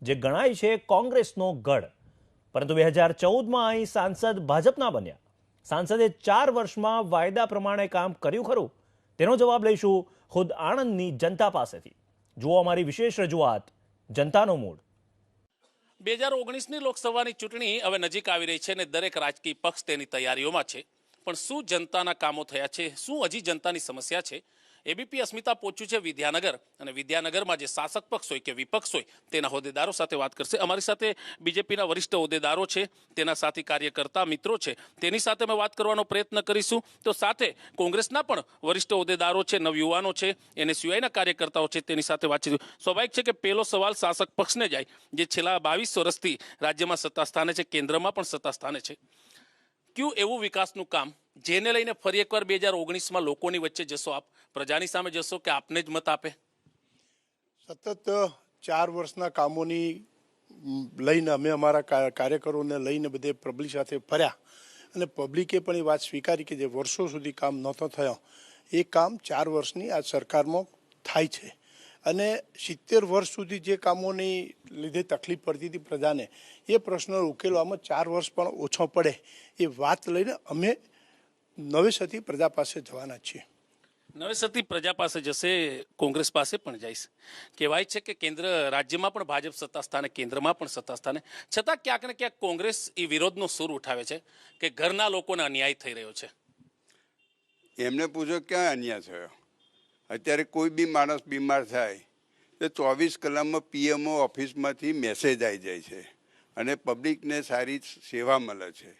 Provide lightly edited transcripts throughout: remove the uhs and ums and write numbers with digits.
જે ગણાય છે કોંગ્રેસનો ગઢ, પરંતુ 2014માં અહીં સાંસદ ભાજપના બન્યા. સાંસદે 4 વર્ષમાં વાયદા પ્રમાણે કામ કર્યું ખરું? તેનો જવાબ લઈશું ખુદ આણંદની જનતા પાસેથી. જુઓ અમારી વિશેષ રજૂઆત, જનતાનો મૂડ. 2019ની લોકસભાની ચૂંટણી હવે નજીક આવી રહી છે અને દરેક રાજકીય પક્ષ તેની તૈયારીઓમાં છે. પણ શું જનતાના કામો થયા છે? શું હજી જનતાની સમસ્યા છે? એબીપી અસ્મિતા પહોંચ્યું છે વિદ્યાનગર, અને વિદ્યાનગરમાં જે શાસક પક્ષ હોય કે વિપક્ષ હોય તેના હોદ્દેદારો સાથે વાત કરશે. અમારી સાથે બીજેપીના વરિષ્ઠ હોદ્દેદારો છે, તેના સાથી કાર્યકર્તા મિત્રો છે, તેની સાથે અમે વાત કરવાનો પ્રયત્ન કરીશું. તો સાથે કોંગ્રેસના પણ વરિષ્ઠ હોદ્દેદારો છે, નવયુવાનો છે, એને સિવાયના કાર્યકર્તાઓ છે, તેની સાથે વાતચીત. સ્વાભાવિક છે કે પહેલો સવાલ શાસક પક્ષને જાય, જે છેલ્લા 22 વર્ષથી રાજ્યમાં સત્તા સ્થાને છે, કેન્દ્રમાં પણ સત્તા સ્થાને છે. કયું એવું વિકાસનું કામ જેને લઈને ફરી એકવાર 2019માં લોકોની વચ્ચે જશો, આપ પ્રજાની સામે જશો કે આપને જ મત આપે? સતત 4 વર્ષના કામોની લઈને અમે અમારા કાર્યકરોને લઈને બધે પબ્લિક સાથે ફર્યા, અને પબ્લિકે પણ એ વાત સ્વીકારી કે જે વર્ષો સુધી કામ નહોતો થયો એ કામ 4 વર્ષની આ સરકારમાં થાય છે. અને 70 વર્ષ સુધી જે કામોની લીધે તકલીફ પડતી હતી પ્રજાને, એ પ્રશ્નો ઉકેલવામાં 4 વર્ષ પણ ઓછો પડે એ વાત લઈને અમે નવેસરથી પ્રજા પાસે જવાના છીએ. નવેસરથી પ્રજા પાસે જશે, કોંગ્રેસ પાસે પણ જઈશ. કહેવાય છે કે કેન્દ્ર રાજ્યમાં પણ ભાજપ સત્તા સ્થાને, કેન્દ્રમાં પણ સત્તા સ્થાને, છતાં ક્યાંક ને ક્યાંક કોંગ્રેસ એ વિરોધનો સૂર ઉઠાવે છે કે ઘરના લોકોને અન્યાય થઈ રહ્યો છે. એમને પૂછો ક્યાં અન્યાય થયો? અત્યારે કોઈ બી માણસ બીમાર થાય તો 24 કલાકમાં પીએમઓ ઓફિસમાંથી મેસેજ આવી જાય છે, અને પબ્લિકને સારી સેવા મળે છે,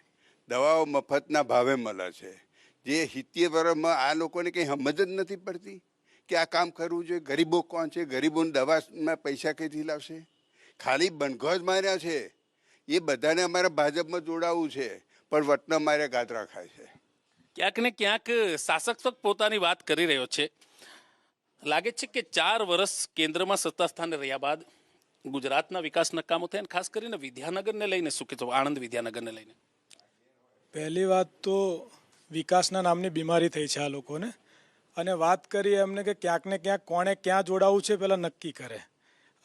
દવાઓ મફતના ભાવે મળે છે. જે 70 વર્ષમાં આ લોકોને કંઈ સમજ જ નથી પડતી કે આ કામ કરવું જોઈએ. ગરીબો કોણ છે? ગરીબોને દવાના પૈસા કઈથી લાવશે? ખાલી બંધો જ માર્યા છે. એ બધાને અમારે ભાજપમાં જોડાવવું છે, પણ વટના માર્યા ગાતરા ખાય છે. ક્યાંક ને ક્યાંક શાસક પક્ષ પોતાની વાત કરી રહ્યો છે. લાગે છે કે 4 વર્ષ કેન્દ્રમાં સત્તા સ્થાને રહ્યા બાદ ગુજરાતના વિકાસના કામો થયા, ખાસ કરીને વિદ્યાનગરને લઈને શું કહેતો? આણંદ વિદ્યાનગરને લઈને પહેલી વાત તો વિકાસના નામની બીમારી થઈ છે આ લોકોને, અને વાત કરીએ એમને કે ક્યાંક ને ક્યાંક કોણે ક્યાં જોડાવું છે પહેલાં નક્કી કરે.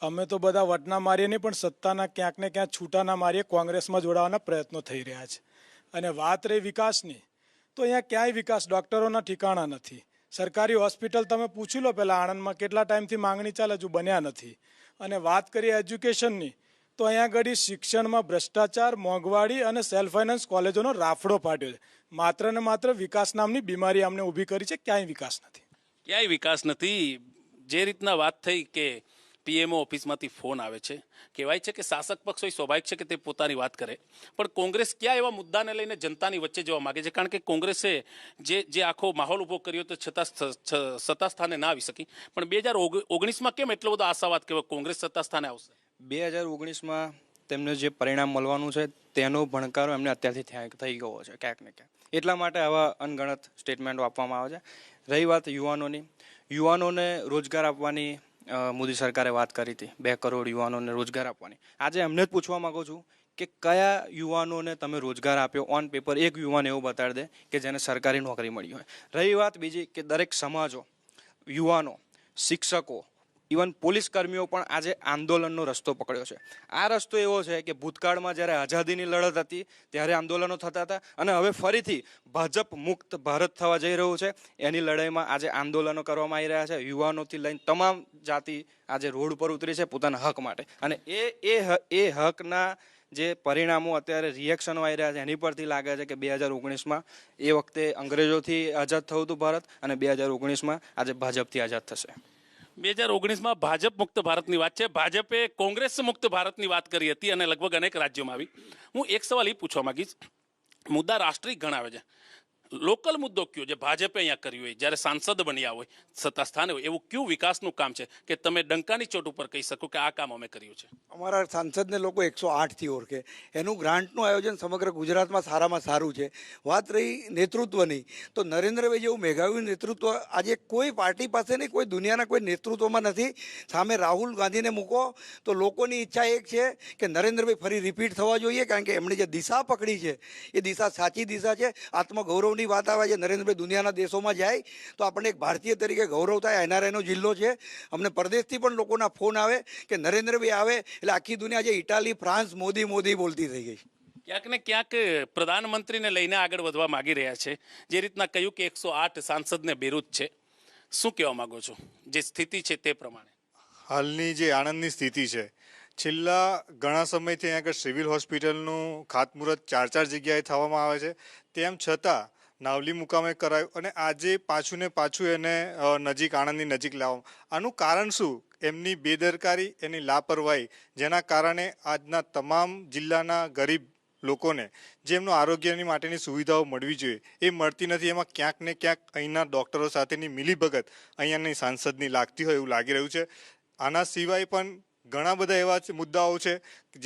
અમે તો બધા વટના મારીએ નહીં, પણ સત્તાના ક્યાંક ને ક્યાંક છૂટાના મારીએ કોંગ્રેસમાં જોડાવાના પ્રયત્નો થઈ રહ્યા છે. અને વાત રહી વિકાસની, તો અહીંયા ક્યાંય વિકાસ, ડૉક્ટરોના ઠિકાણા નથી. સરકારી હોસ્પિટલ તમે પૂછી લો પહેલાં આણંદમાં કેટલા ટાઈમથી માંગણી ચાલે, હજુ બન્યા નથી. અને વાત કરીએ એજ્યુકેશનની, તો અહીંયા આગળ શિક્ષણમાં ભ્રષ્ટાચાર, મોંઘવારી અને સેલ્ફ ફાઇનાન્સ કોલેજોનો રાફડો ફાટ્યો છે. માત્ર ને માત્ર વિકાસ નામની બીમારી અમને ઊભી કરી છે. ક્યાંય વિકાસ નથી, ક્યાંય વિકાસ નથી. જે રીતના વાત થઈ કે પીએમઓ ઓફિસમાંથી ફોન આવે છે, કહેવાય છે કે શાસક પક્ષ હોય, સ્વાભાવિક છે કે તે પોતાની વાત કરે, પણ કોંગ્રેસ ક્યાં એવા મુદ્દાને લઈને જનતાની વચ્ચે જવા માગે છે? કારણ કે કોંગ્રેસે જે આખો માહોલ ઊભો કર્યો તો છતાં સત્તા સ્થાને ના આવી શકી, પણ 2019માં કેમ એટલો બધો આશાવાદ કે કોંગ્રેસ સત્તા સ્થાને આવશે? 2019માં તેમને જે પરિણામ મળવાનું છે તેનો ભણકારો એમને અત્યારથી થઈ ગયો છે ક્યાંક ને ક્યાંક. એટલા માટે આવા અનગણત સ્ટેટમેન્ટો આપવામાં આવે છે. રહી વાત યુવાનોની, યુવાનોને રોજગાર આપવાની મોદી સરકારે વાત કરી હતી, 2 કરોડ યુવાનોને રોજગાર આપવાની. આજે એમને જ પૂછવા માંગુ છું કે કયા યુવાનોને તમે રોજગાર આપ્યો? ઓન પેપર એક યુવાન એવું બતાડી દે કે જેને સરકારી નોકરી મળી હોય. રહી વાત બીજી કે દરેક સમાજો, યુવાનો, શિક્ષકો, ઇવન પોલીસ કર્મીઓ પણ આજે આંદોલનનો રસ્તો પકડ્યો છે. આ રસ્તો એવો છે કે ભૂતકાળમાં જ્યારે આઝાદીની લડત હતી ત્યારે આંદોલનો થતા હતા, અને હવે ફરીથી ભાજપ મુક્ત ભારત થવા જઈ રહ્યું છે. એની લડાઈમાં આજે આંદોલનો કરવામાં આવી રહ્યા છે. યુવાનોથી લઈને તમામ જાતિ આજે રોડ પર ઉતરી છે પોતાના હક માટે, અને એ હકના જે પરિણામો અત્યારે રિએક્શનો આવી રહ્યા છે એની પરથી લાગે છે કે 2019માં એ વખતે અંગ્રેજોથી આઝાદ થયું હતું ભારત, અને 2019માં આજે ભાજપથી આઝાદ થશે. 2019માં ભાજપ મુક્ત ભારતની વાત છે. ભાજપે કોંગ્રેસ મુક્ત ભારતની વાત કરી હતી અને લગભગ અનેક રાજ્યોમાં આવી. હું એક સવાલ એ પૂછવા માંગીશ, મુદ્દા રાષ્ટ્રીય ગણાવે છે, લોકલ મુદ્દો કયો જે ભાજપે અહીંયા કર્યું હોય, જ્યારે સાંસદ બન્યા હોય, સત્તા સ્થાને હોય, એવું કયું વિકાસનું કામ છે કે તમે ડંકાની ચોટ ઉપર કહી શકો કે આ કામ અમે કર્યું છે? અમારા સાંસદને લોકો 108થી ઓળખે. એનું ગ્રાન્ટનું આયોજન સમગ્ર ગુજરાતમાં સારામાં સારું છે. વાત રહી નેતૃત્વની, તો નરેન્દ્રભાઈ જેવું મેઘાવી નેતૃત્વ આજે કોઈ પાર્ટી પાસે નહીં, કોઈ દુનિયાના કોઈ નેતૃત્વમાં નથી. સામે રાહુલ ગાંધીને મૂકો તો લોકોની ઈચ્છા એક છે કે નરેન્દ્રભાઈ ફરી રિપીટ થવા જોઈએ, કારણ કે એમણે જે દિશા પકડી છે એ દિશા સાચી દિશા છે. આત્મગૌરવ ગૌરવની વાત આવે છે, નરેન્દ્રભાઈ દુનિયાના દેશોમાં જાય તો આપણને એક ભારતીય તરીકે ગૌરવ થાય. એનઆરઆઈનો જિલ્લો છે. અમને પરદેશથી પણ લોકોના ફોન આવે કે નરેન્દ્રભાઈ આવે એટલે આખી દુનિયા જે ઇટાલી, ફ્રાન્સ મોદી મોદી બોલતી થઈ ગઈ. ક્યાંક ને ક્યાંક પ્રધાનમંત્રીને લઈને આગળ વધવા માંગી રહ્યા છે. જે રીતના કહ્યું કે 108 સાંસદને બિરુદ છે, શું કહેવા માંગો છો? જે સ્થિતિ છે તે પ્રમાણે હાલની જે આણંદની સ્થિતિ છે, છેલ્લા ઘણા સમયથી અહીંયા આગળ સિવિલ હોસ્પિટલનું ખાતમુહૂર્ત 4 જગ્યાએ થવામાં આવે છે. તેમ છતાં નાવલી મુકામે કરાયું અને આજે પાછું ને પાછું એને નજીક આણંદની નજીક લાવવામાં. આનું કારણ શું? એમની બેદરકારી, એની લાપરવાહી, જેના કારણે આજના તમામ જિલ્લાના ગરીબ લોકોને જે એમનો આરોગ્યની માટેની સુવિધાઓ મળવી જોઈએ એ મળતી નથી. એમાં ક્યાંક ને ક્યાંક અહીંના ડૉક્ટરો સાથેની મિલીભગત અહીંયાની સાંસદની લાગતી હોય એવું લાગી રહ્યું છે. આના સિવાય પણ ઘણા બધા એવા મુદ્દાઓ છે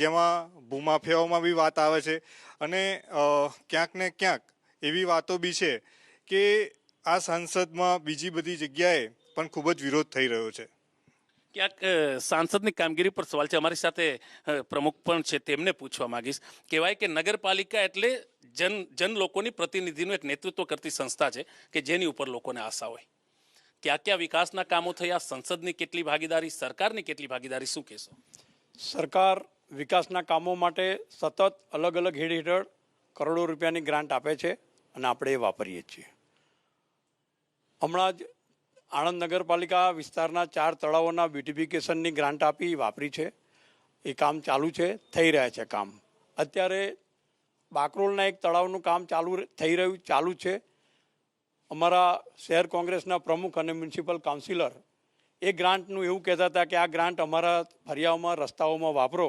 જેમાં ભૂમાફિયાઓમાં બી વાત આવે છે અને ક્યાંક ને ક્યાંક એવી વાતો બી છે કે આ સંસદમાં બીજી બધી જગ્યાએ પણ ખૂબ જ વિરોધ થઈ રહ્યો છે. ક્યાંક સાંસદની કામગીરી પર સવાલ છે. અમારી સાથે પ્રમુખ પણ છે, તેમને પૂછવા માંગીશ. કહેવાય કે નગરપાલિકા એટલે જન લોકોની પ્રતિનિધિનું એક નેતૃત્વ કરતી સંસ્થા છે કે જેની ઉપર લોકોને આશા હોય. ક્યાં વિકાસના કામો થયા, સંસદની કેટલી ભાગીદારી, સરકારની કેટલી ભાગીદારી, શું કહેશો? સરકાર વિકાસના કામો માટે સતત અલગ અલગ હેડ હેઠળ કરોડો રૂપિયાની ગ્રાન્ટ આપે છે અને આપણે એ વાપરીએ છીએ. હમણાં જ આણંદ નગરપાલિકા વિસ્તારના 4 તળાવોના બ્યુટિફિકેશનની ગ્રાન્ટ આપી વાપરી છે. એ કામ ચાલુ છે, થઈ રહ્યા છે કામ. અત્યારે બાકરોલના એક તળાવનું કામ ચાલુ છે. અમારા શહેર કોંગ્રેસના પ્રમુખ અને મ્યુનિસિપલ કાઉન્સિલર એ ગ્રાન્ટનું એવું કહેતા હતા કે આ ગ્રાન્ટ અમારા ફરિયાઓમાં, રસ્તાઓમાં વાપરો,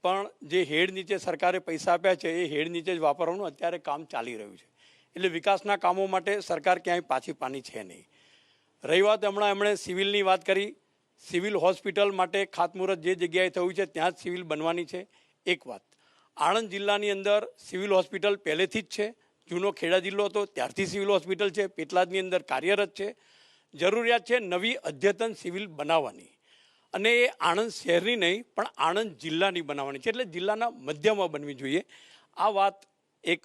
પણ જે હેડ નીચે સરકારે પૈસા આપ્યા છે એ હેડ નીચે જ વાપરવાનું અત્યારે કામ ચાલી રહ્યું છે. એટલે વિકાસના કામો માટે સરકાર ક્યાંય પાછી પાની છે નહીં. રહી વાત હમણાં એમણે સિવિલની વાત કરી. સિવિલ હોસ્પિટલ માટે ખાતમુહૂર્ત જે જગ્યાએ થયું છે ત્યાં જ સિવિલ બનવાની છે. એક વાત, આણંદ જિલ્લાની અંદર સિવિલ હોસ્પિટલ પહેલેથી જ છે. જૂનો ખેડા જિલ્લો હતો ત્યારથી સિવિલ હોસ્પિટલ છે. પેટલાદની અંદર કાર્યરત છે. જરૂરિયાત છે નવી અદ્યતન સિવિલ બનાવવાની, અને એ આણંદ શહેરની નહીં પણ આણંદ જિલ્લાની બનાવવાની છે. એટલે જિલ્લાના મધ્યમાં બનવી જોઈએ. આ વાત એક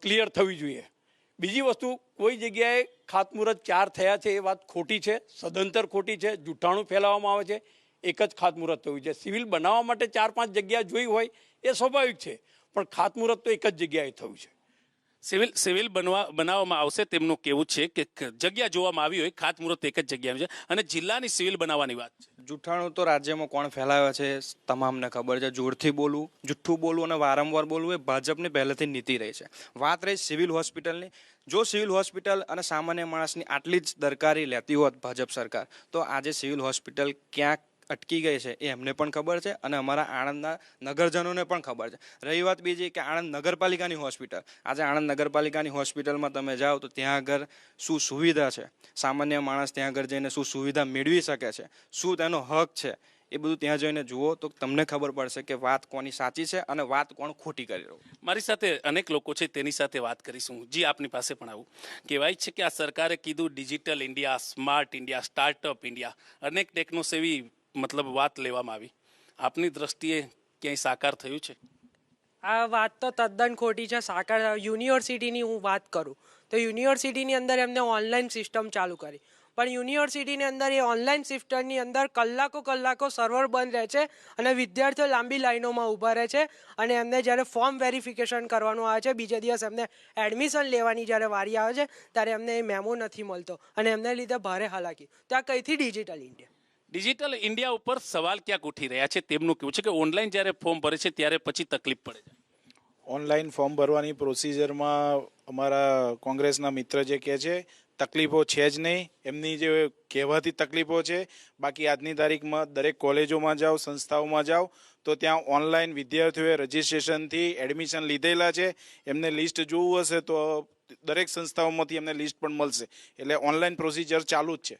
ક્લિયર થવી જોઈએ. બીજી વસ્તુ, કોઈ જગ્યાએ ખાતમુહૂર્ત 4 થયા છે એ વાત ખોટી છે, સદંતર ખોટી છે. જૂઠાણું ફેલાવવામાં આવે છે. એક જ ખાતમુહૂર્ત થયું છે. સિવિલ બનાવવા માટે 4-5 જગ્યા જોઈ હોય એ સ્વાભાવિક છે, પણ ખાતમુહૂર્ત તો એક જ જગ્યાએ થયું છે. સિવિલ બનાવવામાં આવશે તેમનું કેવું છે કે જગ્યા જોવામાં આવી હોય, ખાતમુહૂર્ત એક જ જગ્યાનું છે અને જિલ્લાની સિવિલ બનાવવાની વાત છે. જૂઠાણું તો રાજ્યમાં કોણ ફેલાવે છે તમામને ખબર છે. જોરથી બોલવું, જુઠ્ઠું બોલવું અને વારંવાર બોલવું એ ભાજપની પહેલેથી નીતિ રહી છે. વાત રહી સિવિલ હોસ્પિટલની, જો સિવિલ હોસ્પિટલ અને સામાન્ય માણસની આટલી જ દરકારી લેતી હોત ભાજપ સરકાર, તો આજે સિવિલ હોસ્પિટલ ક્યાંક અટકી ગઈ છે એ એમને પણ ખબર છે અને અમારા આણંદના નગરજનોને પણ ખબર છે. રહી વાત બીજી કે આણંદ નગરપાલિકાની હોસ્પિટલ, આજે આણંદ નગરપાલિકાની હોસ્પિટલમાં તમે જાઓ તો ત્યાં આગળ શું સુવિધા છે, સામાન્ય માણસ ત્યાં આગળ જઈને શું સુવિધા મેળવી શકે છે, શું તેનો હક છે, એ બધું ત્યાં જઈને જુઓ તો તમને ખબર પડશે કે વાત કોની સાચી છે અને વાત કોણ ખોટી કરી રહ્યું. મારી સાથે અનેક લોકો છે, તેની સાથે વાત કરીશું. જી, આપની પાસે પણ આવું. કહેવાય છે કે આ સરકારે કીધું digital India, smart India, startup India, અનેક ટેકનોસેવી વાત લેવામાં આવી. આપની દ્રષ્ટિએ ક્યાંય સાકાર થયું છે? આ વાત તો તદ્દન ખોટી છે. સાકાર યુનિવર્સિટીની હું વાત કરું તો યુનિવર્સિટીની અંદર એમને ઓનલાઈન સિસ્ટમ ચાલુ કરી, પણ યુનિવર્સિટીની અંદર એ ઓનલાઈન સિસ્ટમની અંદર કલાકો સર્વર બંધ રહે છે અને વિદ્યાર્થીઓ લાંબી લાઈનોમાં ઊભા રહે છે. અને એમને જ્યારે ફોર્મ વેરિફિકેશન કરવાનું આવે છે, બીજા દિવસ એમને એડમિશન લેવાની જ્યારે વારી આવે છે ત્યારે એમને એ મેમો નથી મળતો અને એમને લીધે ભારે હાલાકી. તો આ કઈથી ડિજિટલ ઇન્ડિયા? ડિજિટલ ઇન્ડિયા ઉપર સવાલ ક્યાંક ઉઠી રહ્યા છે. તેમનું કેવું છે કે ઓનલાઈન જ્યારે ફોર્મ ભરે છે ત્યારે પછી તકલીફ પડે છે. ઓનલાઈન ફોર્મ ભરવાની પ્રોસિજરમાં અમારા કોંગ્રેસના મિત્ર જે કહે છે તકલીફો છે જ નહીં, એમની જે કહેવાતી તકલીફો છે. બાકી આજની તારીખમાં દરેક કોલેજોમાં જાઓ, સંસ્થાઓમાં જાઓ તો ત્યાં ઓનલાઈન વિદ્યાર્થીઓએ રજિસ્ટ્રેશનથી એડમિશન લીધેલા છે. એમને લિસ્ટ જોવું હશે તો દરેક સંસ્થાઓમાંથી એમને લિસ્ટ પણ મળશે. એટલે ઓનલાઈન પ્રોસિજર ચાલુ જ છે.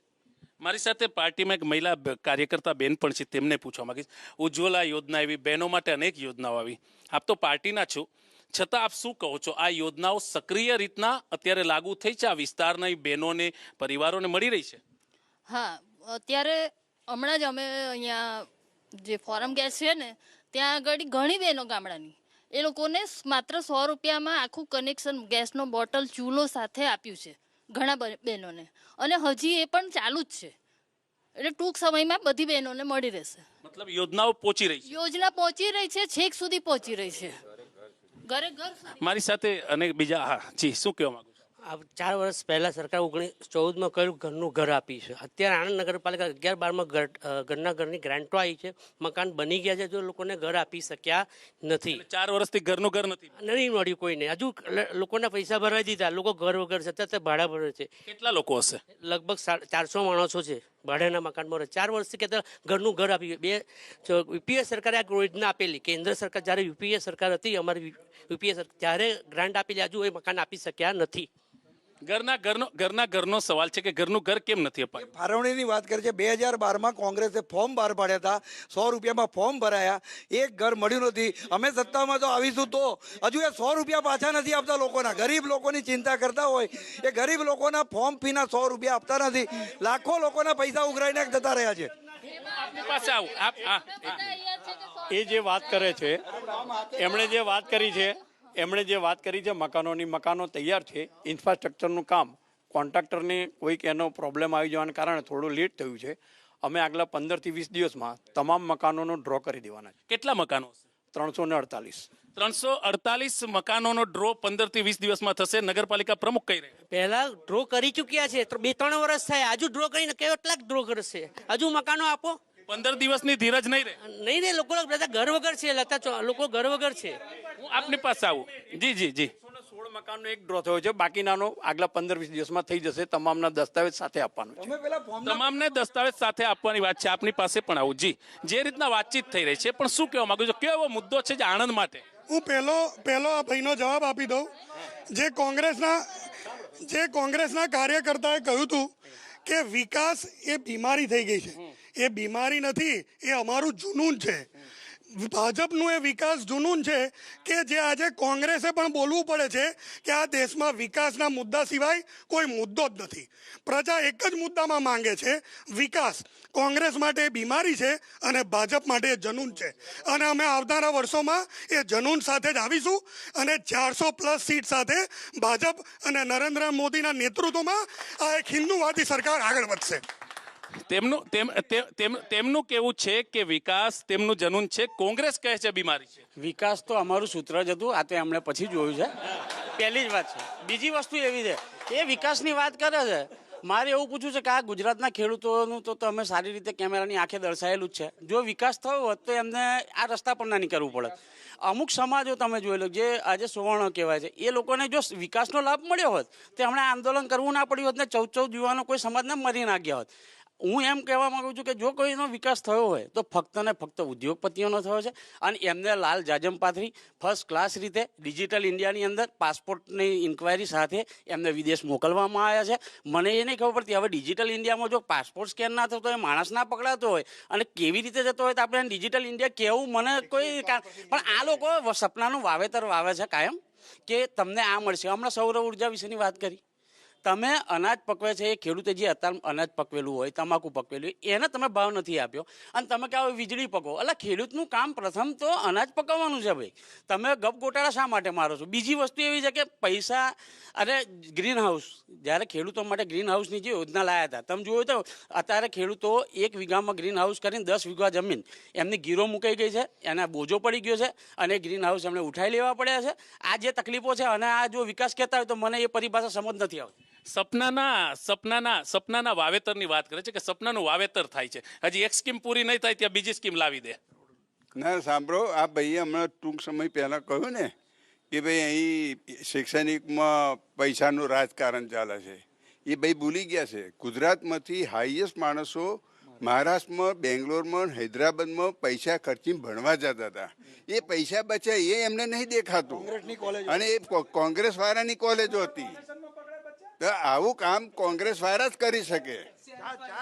મારી સાથે પાર્ટીમાં એક મહિલા કાર્યકર્તા બેન પણ છે, તેમને પૂછવા માંગીશ. ઉજ્જવલા યોજના એવી બહેનો માટે અનેક યોજનાઓ આવી. આપ તો પાર્ટીના છો, છતાં આપ શું કહો છો? આ યોજનાઓ સક્રિય રીતના અત્યારે લાગુ થઈ છે? આ વિસ્તારના બહેનોને, પરિવારોને મળી રહી છે? હા, અત્યારે હમણાં જ અમે અહીંયા જે ફોરમ ગેસ છે ને ત્યાં આગળ ઘણી બહેનો ગામડાની એ લોકોને માત્ર 100 રૂપિયામાં આખું કનેક્શન ગેસનો બોટલ ચૂલો સાથે આપ્યું છે ઘણા બહેનોને, અને હજી એ પણ ચાલુ જ છે. એટલે ટૂંક સમયમાં બધી બહેનોને મળી રહેશે. મતલબ યોજનાઓ પહોંચી રહી છે. યોજના પહોંચી રહી છે, છેક સુધી પહોંચી રહી છે, ઘરે ઘર સુધી. મારી સાથે અને બીજા, હા જી, શું કહેવા માંગુ છો? આ 4 વર્ષ પહેલાં સરકાર 1914માં કયું ઘરનું ઘર આપી છે. અત્યારે આણંદ નગરપાલિકા 11-12માં ઘરના ઘરની ગ્રાન્ટો આવી છે, મકાન બની ગયા છે, જો લોકોને ઘર આપી શક્યા નથી. 4 વર્ષથી ઘરનું ઘર નથી મળ્યું કોઈને. હજુ લોકોના પૈસા ભરાઈ દીધા, લોકો ઘર વગર છે, અત્યારે ભાડા ભરે છે. કેટલા લોકો હશે? લગભગ 400 માણસો છે ભાડાના મકાનમાં રહે. 4 વર્ષથી કહેતા ઘરનું ઘર આપી. યુપીએ સરકારે આ યોજના આપેલી. કેન્દ્ર સરકાર જ્યારે યુપીએ સરકાર હતી, અમારી યુપીએ સરકાર જ્યારે ગ્રાન્ટ આપેલી, હજુ એ મકાન આપી શક્યા નથી. ઘરના ઘરનો સવાલ છે કે ઘરનું ઘર કેમ નથી અપાયું? ફાળવણીની વાત કરે છે. 2012માં કોંગ્રેસે ફોર્મ બહાર પાડ્યા હતા, 100 રૂપિયામાં ફોર્મ ભરાયા, એક ઘર મળ્યું નથી. અમે સત્તામાં તો આવીશું તો હજુ એ 100 રૂપિયા પાછા નથી આપતા લોકોના. ગરીબ લોકોની ચિંતા કરતા હોય એ ગરીબ લોકોના ફોર્મ ફીના 100 રૂપિયા આપતા નથી. લાખો લોકોના પૈસા ઉઘરાઈને જતા રહ્યા છે. એ જે વાત કરે છે, એમણે જે વાત કરી છે મકાનો તૈયાર છે. ઇન્ફ્રાસ્ટ્રક્ચરનું કામ કોન્ટ્રાક્ટરને કોઈક એનો પ્રોબ્લેમ આવી જવાના કારણે થોડું લેટ થયું છે. અમે આગલા 15 થી 20 દિવસમાં તમામ મકાનોનો ડ્રો કરી દેવાના છે. કેટલા મકાનો? 348 મકાનોનો ડ્રો 15 થી 20 દિવસમાં થશે. નગરપાલિકા પ્રમુખ કહી રહ્યા પહેલા ડ્રો કરી ચૂક્યા છે, 2-3 વર્ષ થયા, હજુ ડ્રો કરીને કેટલાક ડ્રો કરશે? હજુ મકાનો આપો. 15 દિવસની ધીરજ નહીં રહે. લોકો બધા ઘર વગર છે. લોકો ઘર વગર છે. હું આપની પાસે આવું. જી 16 મકાનનો એક ડ્રો થયો છે. બાકીનાનો આગલા 15-20 દિવસમાં થઈ જશે. તમામના દસ્તાવેજ સાથે આપવાનું છે. તમામને દસ્તાવેજ સાથે આપવાની વાત છે. આપની પાસે પણ આવું. જી, જે રીતના વાતચીત થઈ રહી છે, પણ શું કહેવા માંગુ છો? કેવો મુદ્દો છે જે આણંદ માટે? હું પહેલો આ ભાઈનો જવાબ આપી દઉં. જે કોંગ્રેસના કાર્યકર્તાએ કહ્યું હતું કે વિકાસ એ બીમારી થઈ ગઈ છે. એ બીમારી નથી, એ અમારું જુનૂન છે. ભાજપનું એ વિકાસ જુનૂન છે કે જે આજે કોંગ્રેસે પણ બોલવું પડે છે કે આ દેશમાં વિકાસના મુદ્દા સિવાય કોઈ મુદ્દો જ નથી. પ્રજા એક જ મુદ્દામાં માંગે છે, વિકાસ. કોંગ્રેસ માટે બીમારી છે અને ભાજપ માટે જનૂન છે. અને અમે આવનારા વર્ષોમાં એ જનૂન સાથે જ આવીશું અને 400+ સીટ સાથે ભાજપ અને નરેન્દ્ર મોદીના નેતૃત્વમાં આ એક હિન્દુવાદી સરકાર આગળ વધશે. તેમનું કેવું છે કે વિકાસ તેમનું જનૂન છે, કોંગ્રેસ કહે છે બીમારી છે. વિકાસ તો અમારું સૂત્ર જ હતું, આ તો એમણે પછી જોયું છે. પહેલી જ વાત છે. બીજી વસ્તુ એવી છે, એ વિકાસની વાત કરે છે. મારે એવું પૂછવું છે કે આ ગુજરાતના ખેડૂતોનું તો તમે સારી રીતે કેમેરાની આંખે દર્શાવેલું જ છે. જો વિકાસ થયો હોત તો એમને આ રસ્તા પર ના નીકળવું પડે. અમુક સમાજો તમે જોઈ લો, જે આજે સુવર્ણ કહેવાય છે, એ લોકોને જો વિકાસનો લાભ મળ્યો હોત તો એમણે આંદોલન કરવું ના પડ્યું હોત ને 14 યુવાનો કોઈ સમાજને મરી ના ગયા હોત. હું એમ કહેવા માંગુ છું કે જો કોઈનો વિકાસ થયો હોય તો ફક્ત ને ફક્ત ઉદ્યોગપતિઓનો થયો છે. અને એમને લાલ જાજમ પાથરી ફર્સ્ટ ક્લાસ રીતે ડિજિટલ ઇન્ડિયાની અંદર પાસપોર્ટની ઇન્ક્વાયરી સાથે એમને વિદેશ મોકલવામાં આવ્યા છે. મને એ નહીં ખબર પડતી હવે ડિજિટલ ઇન્ડિયામાં જો પાસપોર્ટ સ્કેન ના થતો હોય, માણસ ના પકડાતો હોય અને કેવી રીતે જતો હોય તો આપણે ડિજિટલ ઇન્ડિયા કહેવું મને કોઈ પણ આ લોકો સપનાનું વાવેતર વાવે છે કાયમ કે તમને આ મળશે. હમણાં સૌર ઉર્જા વિશેની વાત કરી. તમે અનાજ પકવે છે, એ ખેડૂતે જે અત્યારે અનાજ પકવેલું હોય, તમાકુ પકવેલું હોય, એને તમે ભાવ નથી આપ્યો અને તમે કહો વીજળી પકવો. એટલે ખેડૂતનું કામ પ્રથમ તો અનાજ પકવવાનું છે ભાઈ. તમે ગપ ગોટાળા શા માટે મારો છો? બીજી વસ્તુ એવી છે કે પૈસા અને ગ્રીન હાઉસ, જ્યારે ખેડૂતો માટે ગ્રીન હાઉસની જે યોજના લાયા હતા, તમે જોયું તો અત્યારે ખેડૂતો 1 વીઘામાં ગ્રીન હાઉસ કરીને 10 વીઘા જમીન એમની ગીરો મુકાઈ ગઈ છે, એના બોજો પડી ગયો છે અને ગ્રીન હાઉસ એમને ઉઠાઈ લેવા પડ્યા છે. આ જે તકલીફો છે અને આ જો વિકાસ કહેતા હોય તો મને એ પરિભાષા સમજ નથી આવતી. સપનાના વાવેતરની વાત કરે છે કે સપનાનું વાવેતર થાય છે. હજી એક સ્કીમ પૂરી નહીં થાય ત્યાં બીજી સ્કીમ લાવી દે. ના સાંભળો, આ ભાઈએ હમણાં ટૂંક સમય પહેલાં કહ્યું ને કે ભાઈ અહીં શૈક્ષણિકમાં પૈસાનું રાજકારણ ચાલે છે. એ ભાઈ ભૂલી ગયા છે. ગુજરાતમાંથી હાઈએસ્ટ માણસો મહારાષ્ટ્રમાં, બેંગ્લોરમાં, હૈદરાબાદમાં પૈસા ખર્ચીને ભણવા જતા હતા. એ પૈસા બચ્યા એ એમને નહીં દેખાતું અને એ કોંગ્રેસ વાળાની કોલેજો હતી. તો આવું કામ કોંગ્રેસ વાળા જ કરી શકે.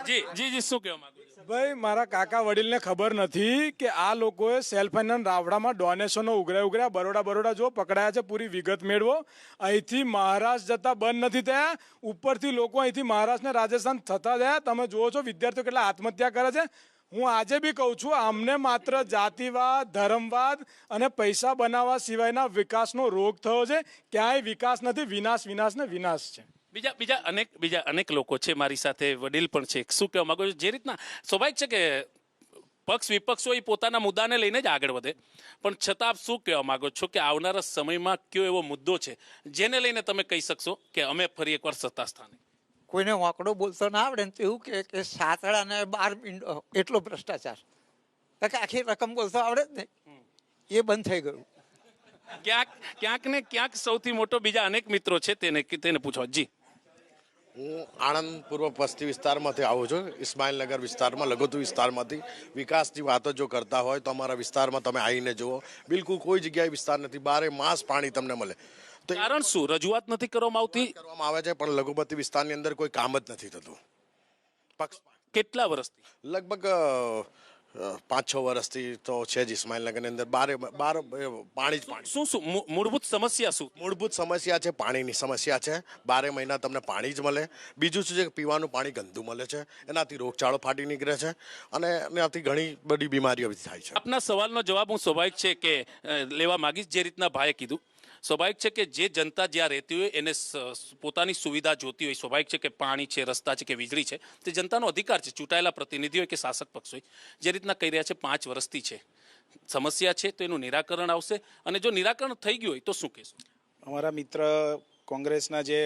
જી શું કહેવા માંગુ છો? ભાઈ, મારા કાકા વડીલને ખબર નથી કે આ લોકોએ સેલ્ફ ફાઇનાન્સ રાવડામાં ડોનેશનો ઉઘરાયા. બરોડા જો પકડાયા છે, પૂરી વિગત મેળવો. અહીંથી મહારાષ્ટ્ર જતા બંધ નથી થયા, ઉપરથી લોકો અહીંથી મહારાષ્ટ્ર ને રાજસ્થાન થતા થયા. તમે જુઓ છો વિદ્યાર્થીઓ કેટલા આત્મહત્યા કરે છે. હું આજે બી કહું છું, અમને માત્ર જાતિવાદ, ધર્મવાદ અને પૈસા બનાવવા સિવાયના વિકાસનો રોગ થયો છે. ક્યાંય વિકાસ નથી, વિનાશ વિનાશ ને વિનાશ છે. બીજા અનેક લોકો છે મારી સાથે, વડીલ પણ છે. શું કહેવા માંગો છો? જે રીતના સ્વાભાવિક છે કે પક્ષ વિપક્ષો એ પોતાના મુદ્દાને લઈને જ આગળ વધે, પણ છતાં આપ શું કહેવા માંગો છો કે આવનારા સમયમાં કયો એવો મુદ્દો છે જેને લઈને તમે કહી શકશો કે અમે ફરી એકવાર સત્તા સ્થાને? કોઈને વાંકડો બોલતો ના આવડે ને તો એવું કે 7 આના 12 એટલો ભ્રષ્ટાચાર, કે આખી રકમ બોલતો આવડે જ નહીં, એ બંધ થઈ ગયું. ક્યાંક ને ક્યાંક સૌથી મોટો બીજા અનેક મિત્રો છે તેને પૂછો. જી, હું આણંદ પૂર્વ પશ્ચિમ વિસ્તારમાંથી આવું છું, ઇસ્માઇલનગર વિસ્તારમાં, લઘુત્તમ વિસ્તારમાંથી. વિકાસની વાતો જો કરતા હોય તો અમારા વિસ્તારમાં તમે આવીને જુઓ, બિલકુલ કોઈ જગ્યાએ વિસ્તાર નથી, 12 માસ પાણી તમને મળે. કારણ શું? રજૂઆત નથી કરવામાં આવતી? કરવામાં આવે છે પણ લઘુમતી વિસ્તારની અંદર કોઈ કામ જ નથી થતું. પક્ષ કેટલા વર્ષથી? લગભગ 5-6 વર્ષથી તો છે જ ઇસ્માઇલનગરની અંદર 12 પાણી જ પાણી. શું મૂળભૂત સમસ્યા શું? મૂળભૂત સમસ્યા છે, પાણીની સમસ્યા છે. 12 મહિના તમને પાણી જ મળે. બીજું શું છે કે પીવાનું પાણી ગંદુ મળે છે, એનાથી રોગચાળો ફાટી નીકળે છે અને એનાથી ઘણી બધી બીમારીઓ થાય છે. આપના સવાલનો જવાબ હું સ્વાભાવિક છે કે લેવા માંગીશ. જે રીતના ભાઈએ કીધું, સ્વાભાવિક છે કે જે જનતા જ્યાં રહેતી હોય એને પોતાની સુવિધા જોતી હોય, સ્વાભાવિક છે કે પાણી છે, રસ્તા છે કે વીજળી છે, તે જનતાનો અધિકાર છે, ચૂંટાયેલા પ્રતિનિધિ હોય કે શાસક પક્ષ હોય. જે રીતના કહી રહ્યા છે 5 વર્ષથી છે સમસ્યા છે, તો એનું નિરાકરણ આવશે, અને જો નિરાકરણ થઈ ગયું હોય તો શું કહેશો? અમારા મિત્ર કોંગ્રેસના જે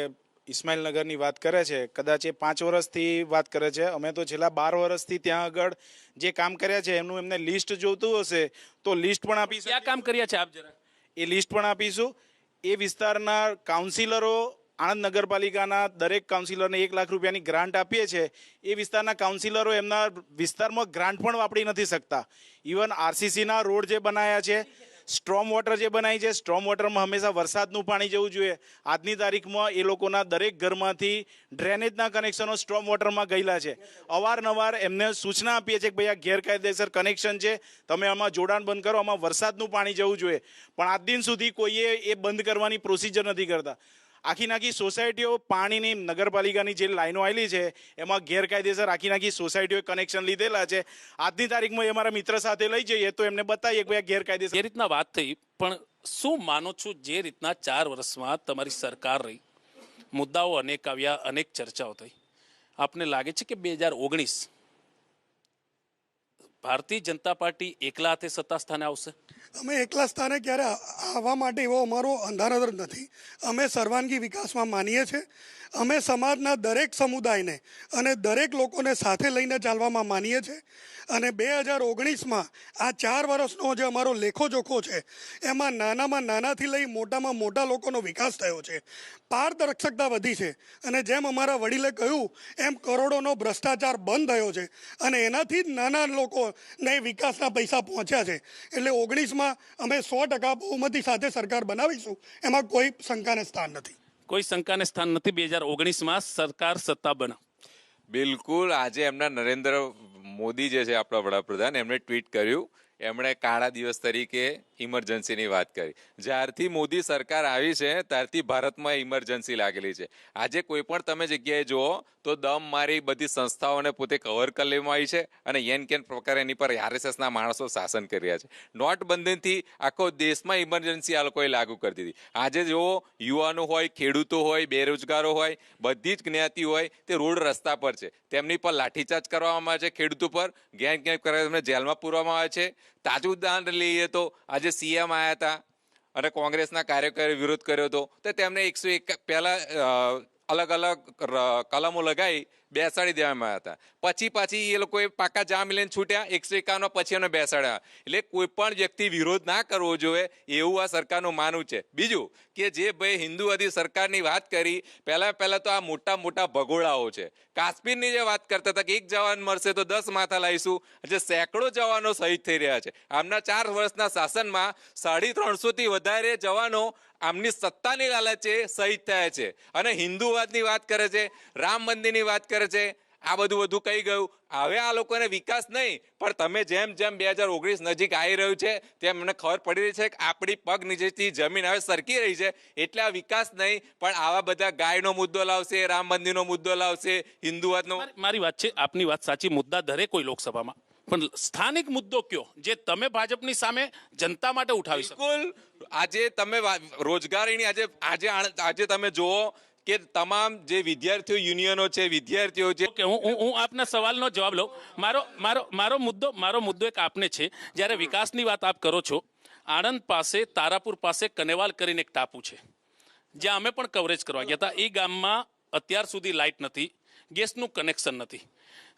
ઇસ્માઇલનગરની વાત કરે છે, કદાચ એ 5 વર્ષથી વાત કરે છે. અમે તો છેલ્લા 12 વર્ષથી ત્યાં આગળ જે કામ કર્યા છે એમનું એમને લિસ્ટ જોતું હશે તો લિસ્ટ પણ આપીશું. ક્યાં કામ કર્યા છે આપ જરા? એ લિસ્ટ પણ આપીશું. એ વિસ્તારના કાઉન્સિલરો, આણંદ નગરપાલિકાના દરેક કાઉન્સિલરને 1 લાખ રૂપિયાની ગ્રાન્ટ આપીએ છીએ. એ વિસ્તારના કાઉન્સિલરો એમના વિસ્તારમાં ગ્રાન્ટ પણ વાપરી નથી શકતા. ઇવન આરસીસીના રોડ જે બનાવ્યા છે, સ્ટ્રોમ વોટર જે બનાવી છે, સ્ટ્રોમ વોટરમાં હંમેશા વરસાદનું પાણી જવું જોઈએ. આજની તારીખમાં એ લોકોના દરેક ઘરમાંથી ડ્રેનેજના કનેક્શનો સ્ટ્રોમ વોટરમાં ગયેલા છે. અવારનવાર એમને સૂચના આપીએ છીએ કે ભાઈ આ ગેરકાયદેસર કનેક્શન છે, તમે આમાં જોડાણ બંધ કરો, આમાં વરસાદનું પાણી જવું જોઈએ. પણ આજ દિન સુધી કોઈએ એ બંધ કરવાની પ્રોસિજર નથી કરતા. આખી સોસાયટીઓ પાણીની નગરપાલિકાની જે લાઈનો આવેલી છે એમાં ગેરકાયદેસર આખી સોસાયટીઓએ કનેક્શન લીધેલા છે. આજની તારીખમાં એ અમારા મિત્ર સાથે લઈ જઈએ તો એમને બતાવીએ કે ભાઈ ગેરકાયદેસર. એ રીતના વાત થઈ, પણ શું માનો છો જે રીતના 4 વર્ષમાં તમારી સરકાર રહી, મુદ્દાઓ અનેક આવ્યા, અનેક ચર્ચાઓ થઈ, આપને લાગે છે કે 2019 ભારતીય જનતા પાર્ટી એકલા હાથે સત્તા સ્થાને આવશે? અમે એકલા સ્થાને ક્યારે આવવા માટે એવો અમારો અંધારંદર નથી. અમે સર્વાંગી વિકાસમાં માનીએ છીએ. અમે સમાજના દરેક સમુદાયને અને દરેક લોકોને સાથે લઈને ચાલવામાં માનીએ છીએ. અને 2019માં આ 4 વર્ષનો જે અમારો લેખોજોખો છે એમાં નાનામાં નાનાથી લઈ મોટામાં મોટા લોકોનો વિકાસ થયો છે. પારદર્શકતા વધી છે અને જેમ અમારા વડીલે કહ્યું એમ કરોડોનો ભ્રષ્ટાચાર બંધ થયો છે અને એનાથી જ નાના લોકોને વિકાસના પૈસા પહોંચ્યા છે. એટલે 19માં અમે 100% બહુમતી સાથે સરકાર બનાવીશું, એમાં કોઈ શંકાને સ્થાન નથી. કોઈ શંકાને સ્થાન નથી. 2019માં સરકાર સત્તા બનાવ. બિલકુલ. આજે એમના નરેન્દ્ર મોદી જે છે આપણા વડાપ્રધાન, એમણે ટ્વીટ કર્યું, એમણે કાળા દિવસ તરીકે ઇમરજન્સીની વાત કરી. જ્યારથી મોદી સરકાર આવી છે ત્યારથી ભારતમાં ઇમરજન્સી લાગેલી છે. આજે કોઈ પણ તમે જગ્યાએ જુઓ તો દમ મારી બધી સંસ્થાઓને પોતે કવર કરી લેવામાં આવી છે અને યેન કેન પ્રકારે એની પર આરએસએસના માણસો શાસન કરી રહ્યા છે. નોટબંધીથી આખો દેશમાં ઇમરજન્સી આ લોકોએ લાગુ કરી દીધી. આજે જુઓ, યુવાનો હોય, ખેડૂતો હોય, બેરોજગારો હોય, બધી જ જ્ઞાતિ હોય, તે રોડ રસ્તા પર છે. તેમની પર લાઠીચાર્જ કરવામાં આવે છે, ખેડૂતો પર ગેંગ કરે, તેમને જેલમાં પૂરવામાં આવે છે. તાજું ઉદાહરણ લઈએ તો આજે સીએમ આવ્યા હતા અને કોંગ્રેસના કાર્યકરોએ વિરોધ કર્યો હતો તો તેમને 101 પહેલા અલગ અલગ કલમો લગાવી બેસાડી દેવામાં આવ્યા હતા. પાછી એ લોકોએ પાકા જામીન લઈને છૂટ્યા, 151 પછી એમને બેસાડ્યા. એટલે કોઈ પણ વ્યક્તિ વિરોધ ના કરવો જોઈએ એવું આ સરકારનું માનવું છે. બીજું કે જે ભાઈ હિન્દુવાદી સરકારની વાત કરી, પહેલા તો આ મોટા ભગોળાઓ છે. કાશ્મીરની જે વાત કરતા હતા કે 1 જવાન મરશે તો 10 માથા લાવીશું, જે સેંકડો જવાનો શહીદ થઈ રહ્યા છે. આમના 4 વર્ષના શાસનમાં 350થી વધારે જવાનો આમની સત્તાની લાલચે શહીદ થયા છે. અને હિન્દુવાદની વાત કરે છે, રામ મંદિરની વાત કરે છે, આ બધું કહી ગયું. હવે આ લોકોને વિકાસ નહીં, પણ તમે જેમ 2019 નજીક આવી રહ્યું છે તેમ મને ખબર પડી રહી છે કે આપણી પગ નીચેથી જમીન હવે સરકી રહી છે. એટલે આ વિકાસ નહીં, પણ આવા બધા ગાયનો મુદ્દો લાવશે, રામ મંદિરનો મુદ્દો લાવશે, હિન્દુવાદનો. મારી વાત છે, આપની વાત સાચી, મુદ્દા દરેક કોઈ લોકસભામાં, પણ સ્થાનિક મુદ્દો કયો જે તમે ભાજપની સામે જનતા માટે ઉઠાવી શકો? બિલકુલ આજે તમે રોજગારીની આજે તમે જુઓ કે તમામ જે વિદ્યાર્થીઓ યુનિયનો છે, વિદ્યાર્થીઓ છે. કે હું આપના સવાલનો જવાબ લઉં. મારો મુદ્દો એક આપને છે, જ્યારે વિકાસની વાત આપ કરો છો, આણંદ પાસે તારાપુર પાસે કનેવાલ કરીને એક ટાપુ છે, જ્યાં અમે પણ કવરેજ કરવા ગયા હતા. એ ગામમાં અત્યાર સુધી લાઇટ નથી, ગેસનું કનેક્શન નથી.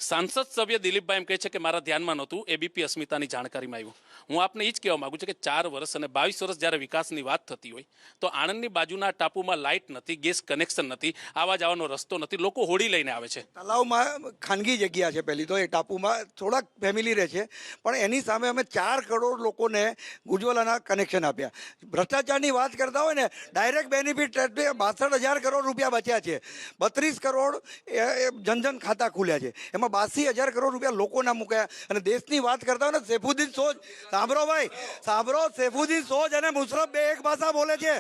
સાંસદ સભ્ય દિલીપભાઈ એમ કહે છે કે મારા ધ્યાનમાં નહોતું, એબીપી અસ્મિતાની જાણકારીમાં આવ્યું. હું આપને એ જ કહેવા માંગુ છું કે 4 વર્ષ અને 22 વર્ષ જ્યારે વિકાસની વાત થતી હોય તો આણંદની બાજુના ટાપુમાં લાઇટ નથી, ગેસ કનેક્શન નથી, આવવા જવાનો રસ્તો નથી, લોકો હોડી લઈને આવે છે. તલાવમાં ખાનગી જગ્યા છે, પહેલી તો એ ટાપુમાં થોડાક ફેમિલી રહે છે, પણ એની સામે અમે 4 કરોડ લોકોને ઉજ્જવલાના કનેક્શન આપ્યા. ભ્રષ્ટાચારની વાત કરતા હોય ને, ડાયરેક્ટ બેનિફિટ 62,000 કરોડ રૂપિયા બચ્યા છે. 32 કરોડ જનધન ખાતા ખુલ્યા છે, એમાં 82,000 કરોડ રૂપિયા લોકોના મૂક્યા. અને દેશની વાત કરતા હોય ને, સૈફુદ્દીન સોજ, સાંભળો ભાઈ, સાંભળો, સૈફુદ્દીન સોજ અને મુશરફ બે એક ભાષા બોલે છે.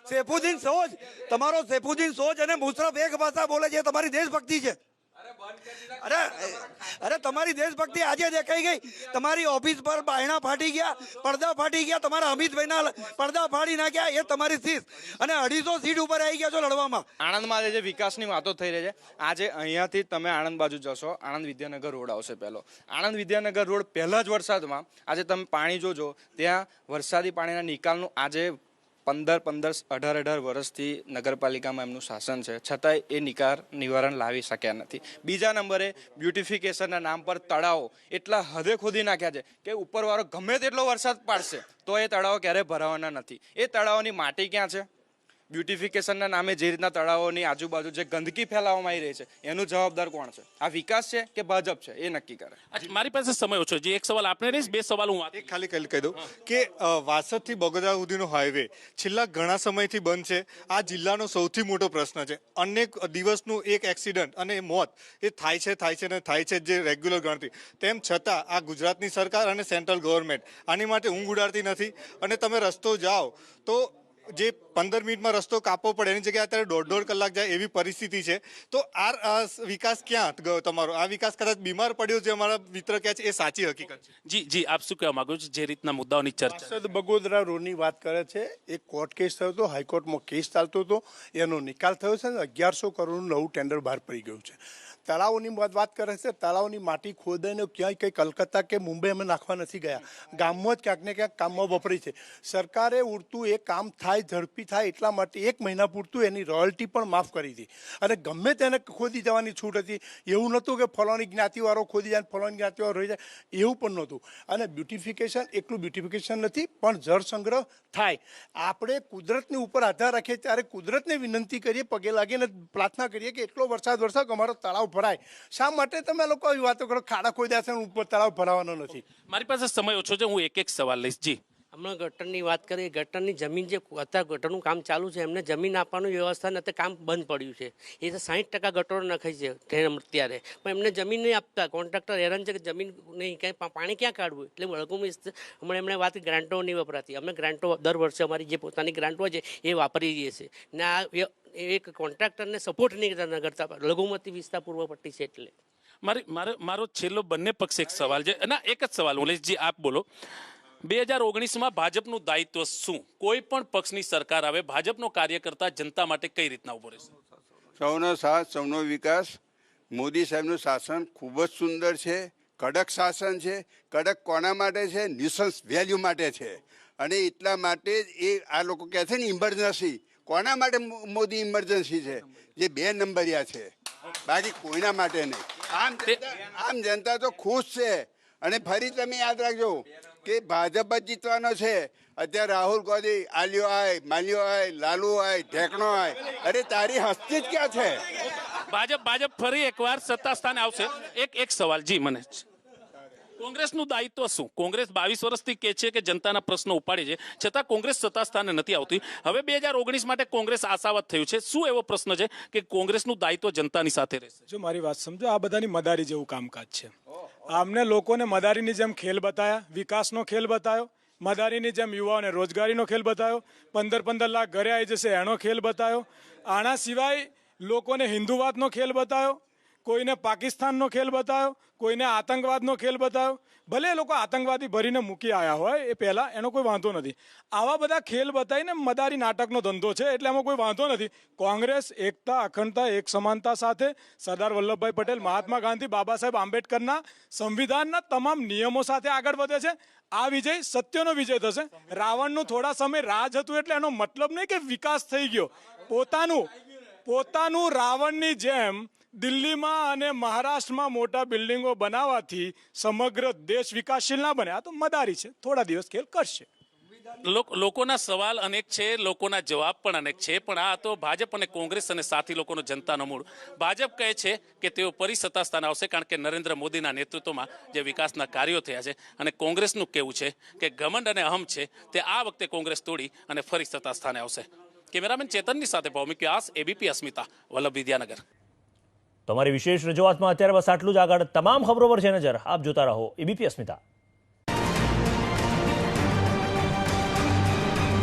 સૈફુદ્દીન સોજ, તમારો સૈફુદ્દીન સોજ અને મુશરફ એક ભાષા બોલે છે. તમારી દેશભક્તિ છે. અરે તમારી દેશભક્તિ આજે દેખાઈ ગઈ. તમારી ઓફિસ પર બાયણા ફાટી ગયા, પડદા ફાટી ગયા, તમારા અમિતભાઈના પડદા ફાડી નાખ્યા, એ તમારી શીશ. અને 250 સીટ ઉપર આવી ગયા છો લડવામાં. આણંદમાં જે વિકાસની વાતો થઈ રહી છે, આજે અહીંયાથી તમે આણંદ બાજુ જશો, આણંદ વિદ્યાનગર રોડ આવશે પહેલો. આણંદ વિદ્યાનગર રોડ પહેલા જ વરસાદમાં આજે તમે પાણી જોજો, ત્યાં વરસાદી પાણીના નિકાલનું આજે 18 વર્ષથી નગરપાલિકામાં એમનું શાસન છે, છતાંય એ નિવારણ લાવી શક્યા નથી. બીજા નંબરે બ્યુટિફિકેશનના નામ પર તળાવો એટલા હદે ખોદી નાખ્યા છે કે ઉપરવાળો ગમે તેટલો વરસાદ પાડશે તો એ તળાવો ક્યારેય ભરાવાના નથી. એ તળાવોની માટી ક્યાં છે? બ્યુટિફિકેશનના નામે જે રીતના તળાવોની આજુબાજુ જે ગંદકી ફેલાવવામાં આવી રહી છે, એનું જવાબદાર કોણ છે? આ વિકાસ છે કે ભાજપ છે? એ નક્કી કરે. મારી પાસે સમય ઓછો છે, એક સવાલ આપને રહીશ, 2 સવાલ હું એક ખાલી કહી દઉં કે વાસદથી બગોદરા સુધીનો હાઈવે છેલ્લા ઘણા સમયથી બંધ છે. આ જિલ્લાનો સૌથી મોટો પ્રશ્ન છે. અનેક દિવસનું એક એક્સિડન્ટ અને મોત એ થાય છે જે રેગ્યુલર ગણતરી. તેમ છતાં આ ગુજરાતની સરકાર અને સેન્ટ્રલ ગવર્મેન્ટ આની માટે ઊંઘ ઉડાડતી નથી. અને તમે રસ્તો જાઓ તો જે 15 મિનિટમાં રસ્તો કાપવો પડે એની જગ્યાએ અત્યારે 1.5 કલાક જાય એવી પરિસ્થિતિ છે. તો આ વિકાસ ક્યાં ગયો તમારો? આ વિકાસ કદાચ બીમાર પડ્યો જે અમારા મિત્ર કહે છે એ સાચી હકીકત છે. જી આપ શું કહેવા માંગો છો જે રીતના મુદ્દાઓની ચર્ચા? વાસદ બગોદરા રોડની વાત કરે છે. એક કોર્ટ કેસ થયો હતો, હાઈકોર્ટમાં કેસ ચાલતો હતો, એનો નિકાલ થયો છે. 1100 કરોડનું નવું ટેન્ડર બહાર પડી ગયું છે. તળાવોની વાત કરે છે, તળાવની માટી ખોદાઈને ક્યાંય કંઈ કલકત્તા કે મુંબઈ અમે નાખવા નથી ગયા, ગામમાં જ ક્યાંક ને ક્યાંક કામમાં વપરી છે. સરકારે ઉડતું એ કામ થાય, ઝડપી થાય એટલા માટે 1 મહિના પૂરતું એની રોયલ્ટી પણ માફ કરી હતી. અને ગમે તેને ખોદી જવાની છૂટ હતી. એવું નહોતું કે ફલાણી જ્ઞાતિવાળો ખોદી જાય, ફલાણી જ્ઞાતિવાળો રહી જાય, એવું પણ નહોતું. અને બ્યુટિફિકેશન એકલું બ્યુટિફિકેશન નથી, પણ જળ સંગ્રહ થાય. આપણે કુદરતની ઉપર આધાર રાખીએ ત્યારે કુદરતને વિનંતી કરીએ, પગે લાગીને પ્રાર્થના કરીએ કે એટલો વરસાદ અમારો તળાવ ભરાય. શા માટે તમે લોકો આવી વાતો કરો? ખાડા ખોદ્યા છે ઉપર તળાવ ભરાવાનો નથી. મારી પાસે સમય ઓછો છે, હું એક સવાલ લઈશ. જી, હમણાં ગટરની વાત કરીએ, ગટરની જમીન જે અત્યારે ગટરનું કામ ચાલુ છે, એમને જમીન આપવાની વ્યવસ્થા નથી, કામ બંધ પડ્યું છે. એ તો 60% ગટરો નખાય છે અત્યારે, પણ એમને જમીન નહીં આપતા. કોન્ટ્રાક્ટર હેરાન છે કે જમીન નહીં, ક્યાંય પાણી ક્યાં કાઢવું? એટલે હમણાં એમણે વાત ગ્રાન્ટો નહીં વપરાતી. અમે ગ્રાન્ટો દર વર્ષે અમારી જે પોતાની ગ્રાન્ટ હોય છે એ વાપરી જઈએ છીએ ને આ એક કોન્ટ્રાક્ટરને સપોર્ટ નહીં કરતા. લઘુમતી વિસ્તાર પૂર્વ પટ્ટી છે એટલે મારો છેલ્લો બંને પક્ષ એક સવાલ છે. ના, એક જ સવાલ હું લઈશ. જી આપ બોલો. 2019માં ભાજપનું દાયિત્વ શું? કોઈ પણ પક્ષની સરકાર આવે, ભાજપનો કાર્યકર્તા જનતા માટે કઈ રીતના ઉભો રહેશે? સૌનો સાથ, સૌનો વિકાસ. મોદી સાહેબનું શાસન ખૂબ જ સુંદર છે, કડક શાસન છે. કડક કોના માટે છે? ન્યુસન્સ વેલ્યુ માટે છે. અને એટલા માટે એ આ લોકો કહે છે ને ઇમરજન્સી, કોના માટે મોદી ઇમરજન્સી છે? જે 2 નંબરિયા છે, બાકી કોઈના માટે નહીં. આમ જનતા તો ખુશ છે. અને ફરી તમે યાદ રાખજો કે ભાજપ જ જીતવાનો છે. અત્યારે રાહુલ ગાંધી આલ્યો આય, માલ્યો આય, લાલુ આય, ઢેકણો આય. અરે તારી હસ્તી જ ક્યાં છે? ભાજપ ફરી એકવાર સત્તા સ્થાને આવશે. એક સવાલ જી મને, કોંગ્રેસનું દાયિત્વ શું? કોંગ્રેસ 22 વર્ષથી કહે છે કે જનતાના પ્રશ્નો ઉપાડે છે, છતાં કોંગ્રેસ સત્તા સ્થાને નથી આવતી. હવે 2019 માટે કોંગ્રેસ આશાવત થયું છે. શું એવો પ્રશ્ન છે કે કોંગ્રેસનું દાયિત્વ જનતાની સાથે રહેશે? જો મારી વાત સમજો, આ બધાની મદારી જેવું કામકાજ છે. આમને લોકોને મદારીની જેમ ખેલ બતાવ્યા, વિકાસનો ખેલ બતાવ્યો, મદારીની જેમ યુવાઓને રોજગારીનો ખેલ બતાવ્યો, 15 લાખ ઘરે આવી જશે એનો ખેલ બતાવ્યો. આના સિવાય લોકોને હિન્દુવાદનો ખેલ બતાવ્યો, કોઈને પાકિસ્તાનનો ખેલ બતાવ્યો, કોઈને આતંકવાદનો ખેલ બતાવ્યો, ભલે એ લોકો આતંકવાદી ભરીને મૂકી આવ્યા હોય એ પહેલાં, એનો કોઈ વાંધો નથી. આવા બધા ખેલ બતાવીને મદારી નાટકનો ધંધો છે, એટલે એમાં કોઈ વાંધો નથી. કોંગ્રેસ એકતા, અખંડતા, એક સમાનતા સાથે સરદાર વલ્લભભાઈ પટેલ, મહાત્મા ગાંધી, બાબા સાહેબ આંબેડકરના સંવિધાનના તમામ નિયમો સાથે આગળ વધે છે. આ વિજય સત્યનો વિજય થશે. રાવણનું થોડા સમય રાજ હતું એટલે એનો મતલબ નહીં કે વિકાસ થઈ ગયો. પોતાનું રાવણની જેમ દિલ્હીમાં અને મહારાષ્ટ્રમાં મોટા બિલ્ડિંગો બનાવવાથી સમગ્ર દેશ વિકાસશીલ ના બને. આ તો મદારી છે, થોડા દિવસ ખેલ કરશે. લોકોના સવાલ અનેક છે, લોકોના જવાબ પણ અનેક છે, પણ આ તો ભાજપ અને કોંગ્રેસ અને સાથી લોકોનો જનતાનો મૂળ. ભાજપ કહે છે કે તેઓ ફરી સત્તા સ્થાને આવશે કારણ કે નરેન્દ્ર મોદીના નેતૃત્વમાં જે વિકાસના કાર્યો થયા છે, અને કોંગ્રેસનું કહેવું છે કે ઘમંડ અને અહમ છે તે આ વખતે કોંગ્રેસ તોડી અને ફરી સત્તા સ્થાને આવશે. કેમેરામેન ચેતનની સાથે ભૌમિક વ્યાસ, એબીપી અસ્મિતા, વલ્લભ વિદ્યાનગર. તમારી વિશેષ રજૂઆતમાં અત્યારે બસ આટલું જ. આગળ તમામ ખબરો પર છે નજર. આપ જોતા રહો એબીપી અસ્મિતા.